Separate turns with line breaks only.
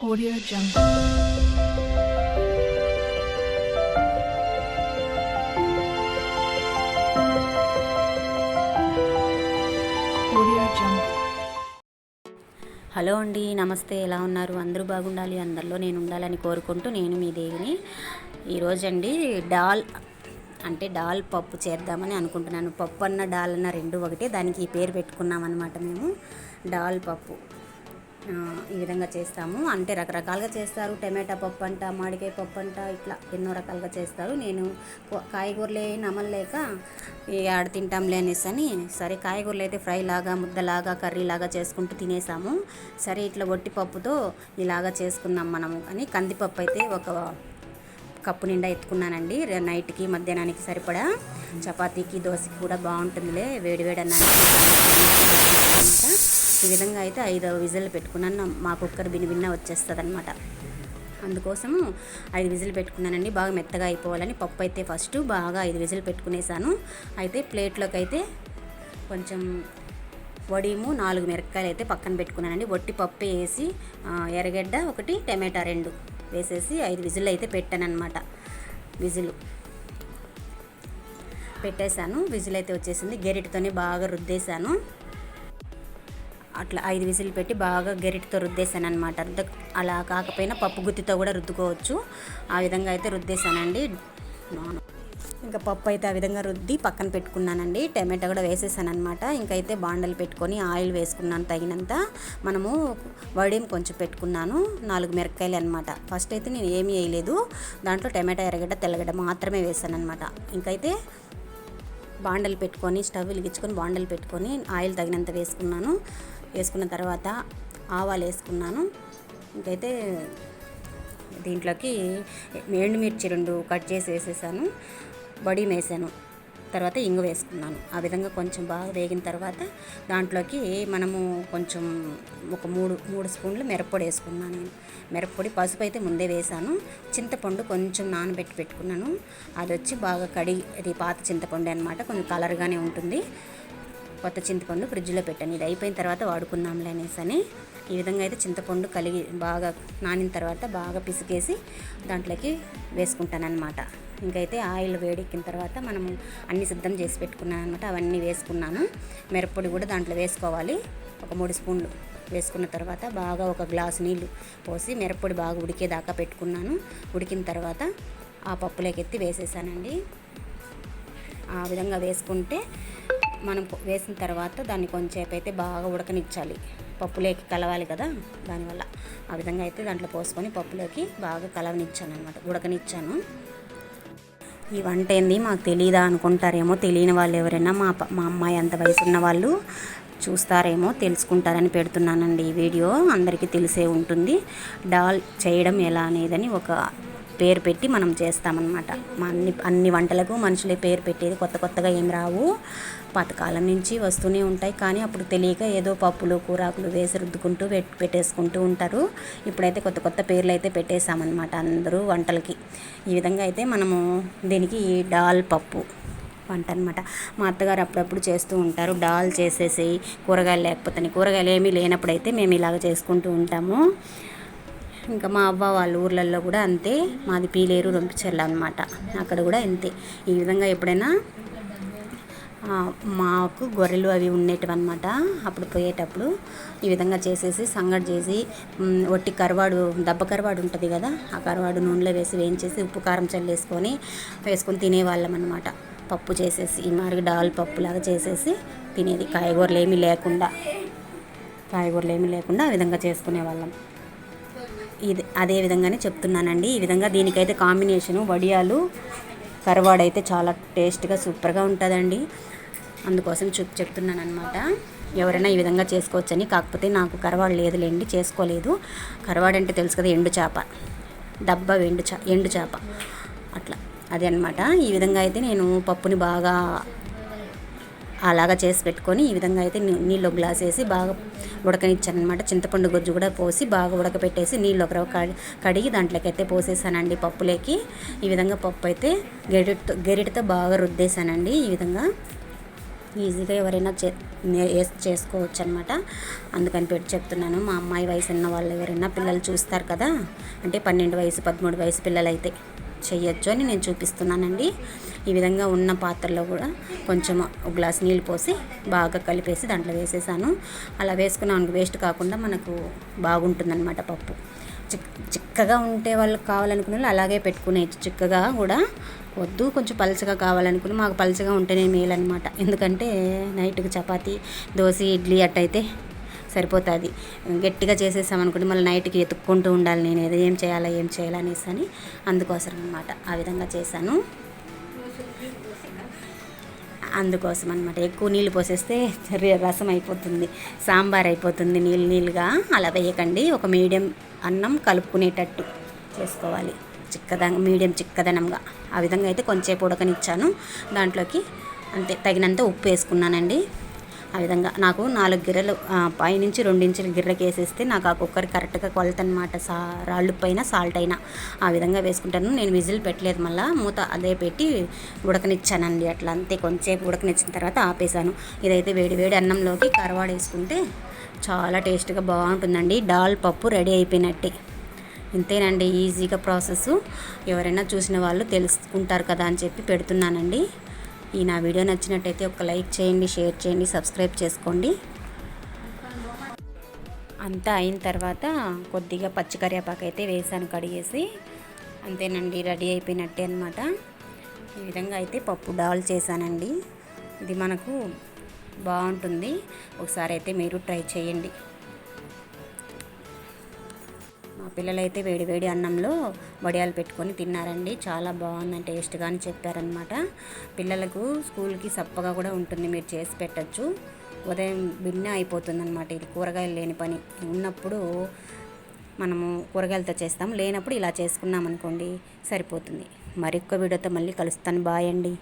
Audio Jungle. Audio Jungle.
Hello అండి, నమస్తే. ఎలా ఉన్నారు? అందరూ బాగుండాలి, అందరిలో నేను ఉండాలని కోరుకుంటూ నేను మీ దేవిని. ఈరోజండి డాల్ పప్పు చేద్దామని అనుకుంటున్నాను. పప్పు అన్న డాల్ అన్న రెండు ఒకటే, దానికి ఈ పేరు పెట్టుకున్నాం అనమాట మేము. డాల్ పప్పు ఈ విధంగా చేస్తాము. అంటే రకరకాలుగా చేస్తారు. టమాటా పప్పు అంట, మామిడికాయ పప్పు అంట, ఇట్లా ఎన్నో రకాలుగా చేస్తారు. నేను కాయగూరలే నమలలేక ఆడ తింటాంలే అనేసి అని, సరే కాయగూరలు అయితే ఫ్రై లాగా, ముద్దలాగా, కర్రీలాగా చేసుకుంటూ తినేసాము. సరే ఇట్లా వట్టి పప్పుతో ఇలాగా చేసుకుందాం మనము అని కందిపప్పు అయితే ఒక కప్పు నిండా ఎత్తుకున్నానండి. నైట్కి మధ్యాహ్నానికి సరిపడా. చపాతీకి దోశకి కూడా బాగుంటుందిలే, వేడివేడి అన్నానికి అనమాట. ఈ విధంగా అయితే 5 విజిల్ పెట్టుకున్నాను. మా కుక్కర్ బిన్న వచ్చేస్తుంది అనమాట. అందుకోసము 5 విజిల్ పెట్టుకున్నానండి. బాగా మెత్తగా అయిపోవాలని పప్పు అయితే ఫస్ట్ బాగా 5 విజిల్ పెట్టుకునేసాను. అయితే ప్లేట్లోకి అయితే కొంచెం వడిము 4 మిరపకాయలు అయితే పక్కన పెట్టుకున్నానండి. వట్టి పప్పు వేసి ఎర్రగడ్డ 1, టమాటా 2 వేసేసి 5 విజిల్ అయితే పెట్టానమాట. విజిల్ పెట్టేశాను. విజిల్ అయితే వచ్చేసింది. గెరిటితోనే బాగా రుద్దేశాను. అట్లా 5 విజిల్ పెట్టి బాగా గెరిటితో రుద్దేశాను అనమాట. అలా కాకపోయినా పప్పు గుత్తితో కూడా రుద్దుకోవచ్చు. ఆ విధంగా అయితే రుద్దేశానండి. ఇంకా పప్పు అయితే ఆ విధంగా రుద్ది పక్కన పెట్టుకున్నానండి. టమాటా కూడా వేసేసాను అనమాట. ఇంకైతే బాండలు పెట్టుకొని ఆయిల్ వేసుకున్నాను తగినంత. మనము వడియం కొంచెం పెట్టుకున్నాను. 4 మిరపకాయలు అనమాట. ఫస్ట్ అయితే నేను ఏమీ వేయలేదు. దాంట్లో టమాటా, ఎర్రగడ్డ, తెల్లగడ్డ మాత్రమే వేసాను అనమాట. ఇంకైతే బాండలు పెట్టుకొని స్టవ్ వెలిగించుకొని బాండలు పెట్టుకొని ఆయిల్ తగినంత వేసుకున్నాను. వేసుకున్న తర్వాత ఆవాలు వేసుకున్నాను. ఇంకైతే దీంట్లోకి ఎండుమిర్చి 2 కట్ చేసి వేసేసాను. బడి వేసాను. తర్వాత ఇంగు వేసుకున్నాను. ఆ విధంగా కొంచెం బాగా వేగిన తర్వాత దాంట్లోకి మనము కొంచెం ఒక 3 స్పూన్లు మిరప్పొడి వేసుకున్నాను. నేను మిరప్పొడి, పసుపు అయితే ముందే వేసాను. చింతపండు కొంచెం నానబెట్టి పెట్టుకున్నాను. అది వచ్చి బాగా అది పాత చింతపండు అనమాట. కొంచెం కలర్గానే ఉంటుంది. కొత్త చింతపండు ఫ్రిడ్జ్లో పెట్టాను. ఇది అయిపోయిన తర్వాత వాడుకుందాంలే అనేసి అని ఈ విధంగా అయితే చింతపండు బాగా నానిన తర్వాత బాగా పిసికేసి దాంట్లోకి వేసుకుంటాను అనమాట. ఇంకైతే ఆయిల్ వేడెక్కిన తర్వాత మనము అన్నీ సిద్ధం చేసి పెట్టుకున్నాను అనమాట. అవన్నీ వేసుకున్నాను. మిరప్పొడి కూడా దాంట్లో వేసుకోవాలి. ఒక 3 స్పూన్లు వేసుకున్న తర్వాత బాగా ఒక గ్లాసు నీళ్ళు పోసి మిరప్పొడి బాగా ఉడికేదాకా పెట్టుకున్నాను. ఉడికిన తర్వాత ఆ పప్పులోకి ఎత్తి వేసేసానండి. ఆ విధంగా వేసుకుంటే మనం వేసిన తర్వాత దాన్ని కొంచెంసేపు అయితే బాగా ఉడకనిచ్చాలి. పప్పులోకి కలవాలి కదా, దానివల్ల ఆ విధంగా అయితే దాంట్లో పోసుకొని పప్పులోకి బాగా కలవనిచ్చాను అనమాట, ఉడకనిచ్చాను. ఈ వంట ఏంది మాకు తెలియదా అనుకుంటారేమో. తెలియని వాళ్ళు ఎవరైనా మా అమ్మాయి అంత వయసు ఉన్న వాళ్ళు చూస్తారేమో, తెలుసుకుంటారని పెడుతున్నానండి ఈ వీడియో. అందరికీ తెలిసే ఉంటుంది. డాల్ చేయడం ఎలా అనేదని ఒక పేరు పెట్టి మనం చేస్తామన్నమాట. అన్ని వంటలకు మనుషులే పేరు పెట్టేది. కొత్తగా ఏం రావు. పాతకాలం నుంచి వస్తూనే ఉంటాయి. కానీ అప్పుడు తెలియక ఏదో పప్పులు కూరాకులు వేసి రుద్దుకుంటూ పెట్టేసుకుంటూ ఉంటారు. ఇప్పుడైతే కొత్త పేర్లు అయితే పెట్టేసామన్నమాట అందరూ వంటలకి. ఈ విధంగా అయితే మనము దీనికి డాల్ పప్పు వంట అనమాట. మా అత్తగారు అప్పుడప్పుడు చేస్తూ ఉంటారు. డాల్ చేసేసి కూరగాయలు లేకపోతే, కూరగాయలు ఏమీ లేనప్పుడైతే మేము ఇలాగ చేసుకుంటూ ఉంటాము. ఇంకా మా అవ్వ వాళ్ళ ఊర్లలో కూడా అంతే. మాది పీలేరు, రొంపిచెర్ల అనమాట. అక్కడ కూడా అంతే. ఈ విధంగా ఎప్పుడైనా మాకు గొర్రెలు అవి ఉండేటివి అనమాట. అప్పుడు పోయేటప్పుడు ఈ విధంగా చేసేసి సంగటి చేసి ఒట్టి కరవాడు, దెబ్బ కరవాడు ఉంటుంది కదా, ఆ కరవాడు నూనెలో వేసి వేయించేసి ఉప్పు కారం వేసుకొని తినేవాళ్ళం అనమాట. పప్పు చేసేసి ఈ మాదిరి డాల్ పప్పులాగా చేసేసి తినేది. కాయగూరలు ఏమీ లేకుండా ఆ విధంగా చేసుకునేవాళ్ళం. అదే విధంగానే చెప్తున్నానండి. ఈ విధంగా దీనికైతే కాంబినేషను వడియాలు, కరవాడైతే చాలా టేస్ట్గా సూపర్గా ఉంటుందండి. అందుకోసం చెప్తున్నాను అనమాట. ఎవరైనా ఈ విధంగా చేసుకోవచ్చని. కాకపోతే నాకు కరవాడు లేదులేండి, చేసుకోలేదు. కరవాడు అంటే తెలుసు కదా, ఎండు చేప, ఎండు చేప అట్లా అదే అనమాట. ఈ విధంగా అయితే నేను పప్పుని బాగా అలాగా చేసి పెట్టుకొని ఈ విధంగా అయితే నీళ్ళు గ్లాస్ వేసి బాగా ఉడకనిచ్చాను అనమాట. చింతపండు గుజ్జు కూడా పోసి బాగా ఉడకపెట్టేసి నీళ్ళు కడిగి దాంట్లోకి అయితే పోసేసానండి పప్పులోకి. ఈ విధంగా పప్పు అయితే గెరిటితో బాగా రుద్దేశానండి. ఈ విధంగా ఈజీగా ఎవరైనా చేసుకోవచ్చు అనమాట. అందుకని పెట్టి చెప్తున్నాను. మా అమ్మాయి వయసు ఉన్న వాళ్ళు ఎవరైనా పిల్లలు చూస్తారు కదా, అంటే 12 వయసు 13 వయసు పిల్లలు అయితే చెయ్యొచ్చు అని నేను చూపిస్తున్నానండి. ఈ విధంగా ఉన్న పాత్రలో కూడా కొంచెం ఒక గ్లాస్ నీళ్ళు పోసి బాగా కలిపేసి దాంట్లో వేసేసాను. అలా వేసుకున్నాం వేస్ట్ కాకుండా మనకు బాగుంటుందన్నమాట పప్పు. చిక్కగా ఉంటే వాళ్ళకి కావాలనుకునే వాళ్ళు అలాగే పెట్టుకునేచ్చు. చిక్కగా కూడా వద్దు, కొంచెం పలచగా కావాలనుకుని మాకు పలచగా ఉంటేనే మేలు అనమాట. ఎందుకంటే నైట్కి చపాతీ, దోశ, ఇడ్లీ అట్టయితే సరిపోతుంది. గట్టిగా చేసేసామనుకోండి మళ్ళీ నైట్కి ఎత్తుక్కుంటూ ఉండాలి నేను ఏం చేయాలా అనేసి అని, అందుకోసం అనమాట ఆ విధంగా చేశాను. అందుకోసం అనమాట ఎక్కువ నీళ్ళు పోసేస్తే రసం అయిపోతుంది, సాంబార్ అయిపోతుంది నీళ్ళుగా. అలా వేయకండి, ఒక మీడియం అన్నం కలుపుకునేటట్టు చేసుకోవాలి, మీడియం చిక్కదనంగా. ఆ విధంగా అయితే కొంచెంసేపు ఉడకనిచ్చాను. దాంట్లోకి అంతే తగినంత ఉప్పు వేసుకున్నానండి. ఆ విధంగా నాకు 4 గిర్రెలు పైనుంచి 2 ఇంచుల గిర్రెకి వేసేస్తే నాకు ఆ కుక్కర్ కరెక్ట్గా కొలత అనమాట. రాళ్ళు పైన సాల్ట్ అయినా ఆ విధంగా వేసుకుంటాను. నేను విజిల్ పెట్టలేదు, మళ్ళీ మూత అదే పెట్టి ఉడకనిచ్చానండి. అట్లా అంతే కొంచెంసేపు ఉడకనిచ్చిన తర్వాత ఆపేసాను. ఇదైతే వేడి అన్నంలోకి కరవాడు వేసుకుంటే చాలా టేస్ట్గా బాగుంటుందండి. దాల్ పప్పు రెడీ అయిపోయినట్టే. ఇంతేనండి, ఈజీగా ప్రాసెస్. ఎవరైనా చూసిన వాళ్ళు తెలుసుకుంటారు కదా అని చెప్పి పెడుతున్నానండి. ఈ నా వీడియో నచ్చినట్టయితే ఒక లైక్ చేయండి, షేర్ చేయండి, సబ్స్క్రైబ్ చేసుకోండి. అంతా అయిన తర్వాత కొద్దిగా పచ్చి కరివేపాకు అయితే వేసాను కడిగేసి. అంతేనండి, రెడీ అయిపోయినట్టే అనమాట. ఈ విధంగా అయితే పప్పు దాల్ చేశానండి. ఇది మనకు బాగుంటుంది, ఒకసారి అయితే మీరు ట్రై చేయండి. మా పిల్లలైతే వేడి అన్నంలో వడియాలు పెట్టుకొని తిన్నారండి. చాలా బాగుందని టేస్ట్గా అని చెప్పారనమాట. పిల్లలకు స్కూల్కి సప్పగా కూడా ఉంటుంది, మీరు చేసి పెట్టచ్చు. ఉదయం భిన్న అయిపోతుంది అనమాట. ఇది కూరగాయలు లేని పని ఉన్నప్పుడు మనము కూరగాయలతో చేస్తాం, లేనప్పుడు ఇలా చేసుకున్నాం అనుకోండి సరిపోతుంది. మరొక్క వీడియోతో మళ్ళీ కలుస్తాను. బాయ్ అండి.